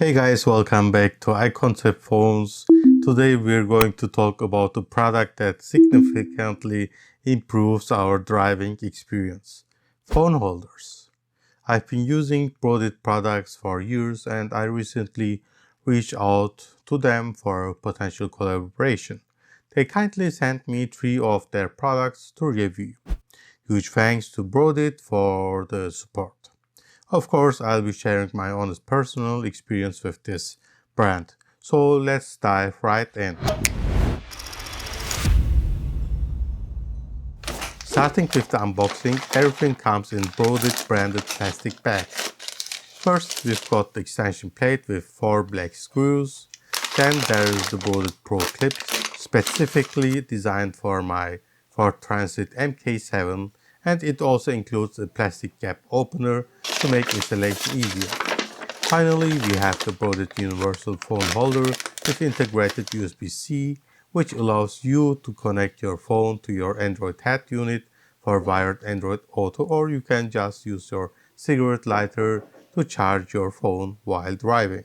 Hey guys, welcome back to iConcept Phones. Today we're going to talk about a product that significantly improves our driving experience. Phone holders. I've been using Brodit products for years and I recently reached out to them for a potential collaboration. They kindly sent me 3 of their products to review. Huge thanks to Brodit for the support. Of course, I'll be sharing my honest personal experience with this brand. So let's dive right in. Starting with the unboxing, everything comes in Brodit branded plastic bags. First, we've got the extension plate with 4 black screws. Then there is the Brodit ProClip, specifically designed for my Ford Transit MK7, and it also includes a plastic gap opener to make installation easier. Finally, we have the Brodit Universal Phone Holder with integrated USB-C, which allows you to connect your phone to your Android head unit for wired Android Auto, or you can just use your cigarette lighter to charge your phone while driving.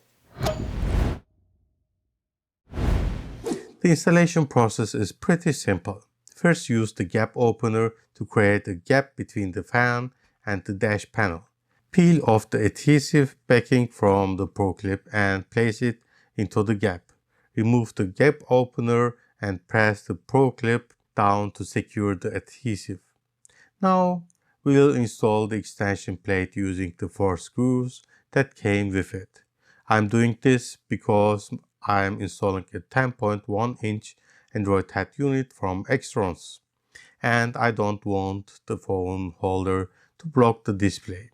The installation process is pretty simple. First, use the gap opener to create a gap between the fan and the dash panel. Peel off the adhesive backing from the ProClip and place it into the gap. Remove the gap opener and press the ProClip down to secure the adhesive. Now, we'll install the extension plate using the 4 screws that came with it. I'm doing this because I'm installing a 10.1-inch Android head unit from Extrons, and I don't want the phone holder to block the display.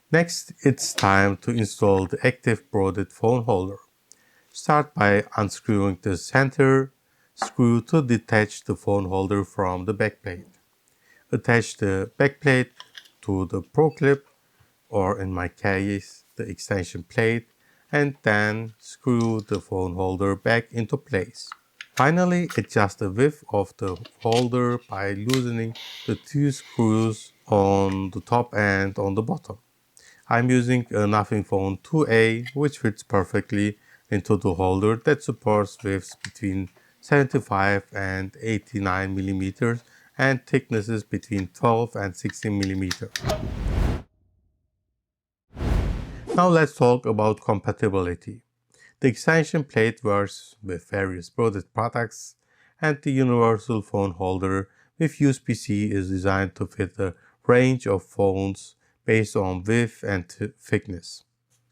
Next, it's time to install the active Brodit phone holder. Start by unscrewing the center screw to detach the phone holder from the backplate. Attach the backplate to the ProClip, or in my case, the extension plate, and then screw the phone holder back into place. Finally, adjust the width of the holder by loosening the 2 screws on the top and on the bottom. I'm using a Nothing Phone 2A, which fits perfectly into the holder that supports widths between 75 and 89 millimeters and thicknesses between 12 and 16 millimeters. Now let's talk about compatibility. The extension plate works with various Brodit products, and the universal phone holder with USB-C is designed to fit a range of phones based on width and thickness.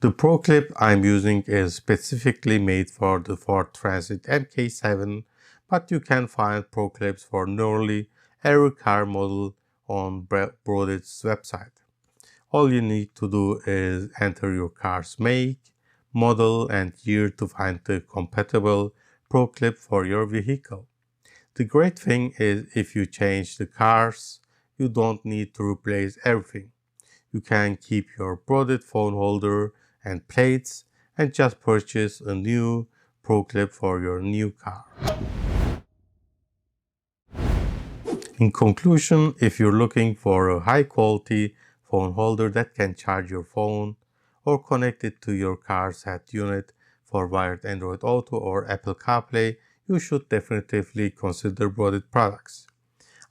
The ProClip I'm using is specifically made for the Ford Transit MK7, but you can find ProClips for nearly every car model on Brodit's website. All you need to do is enter your car's make, model and year to find the compatible ProClip for your vehicle. The great thing is if you change the cars, you don't need to replace everything. You can keep your Brodit phone holder and plates and just purchase a new ProClip for your new car. In conclusion, if you're looking for a high-quality phone holder that can charge your phone or connect it to your car's head unit for wired Android Auto or Apple CarPlay, you should definitively consider Brodit products.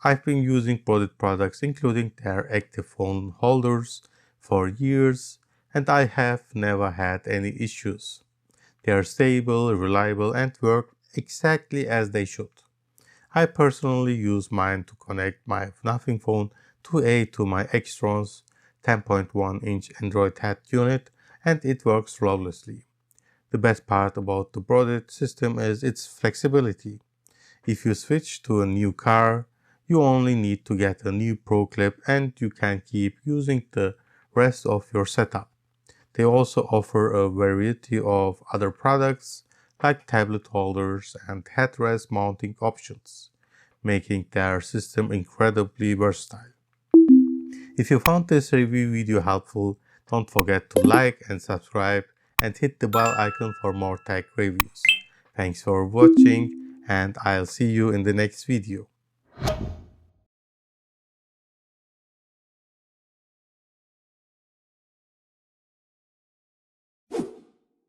I've been using Brodit products, including their active phone holders, for years, and I have never had any issues. They are stable, reliable, and work exactly as they should. I personally use mine to connect my Nothing Phone 2A to my Extrons 10.1-inch Android head unit, and it works flawlessly. The best part about the Brodit system is its flexibility. If you switch to a new car, you only need to get a new ProClip and you can keep using the rest of your setup. They also offer a variety of other products like tablet holders and headrest mounting options, making their system incredibly versatile. If you found this review video helpful, don't forget to like and subscribe and hit the bell icon for more tech reviews. Thanks for watching and I'll see you in the next video.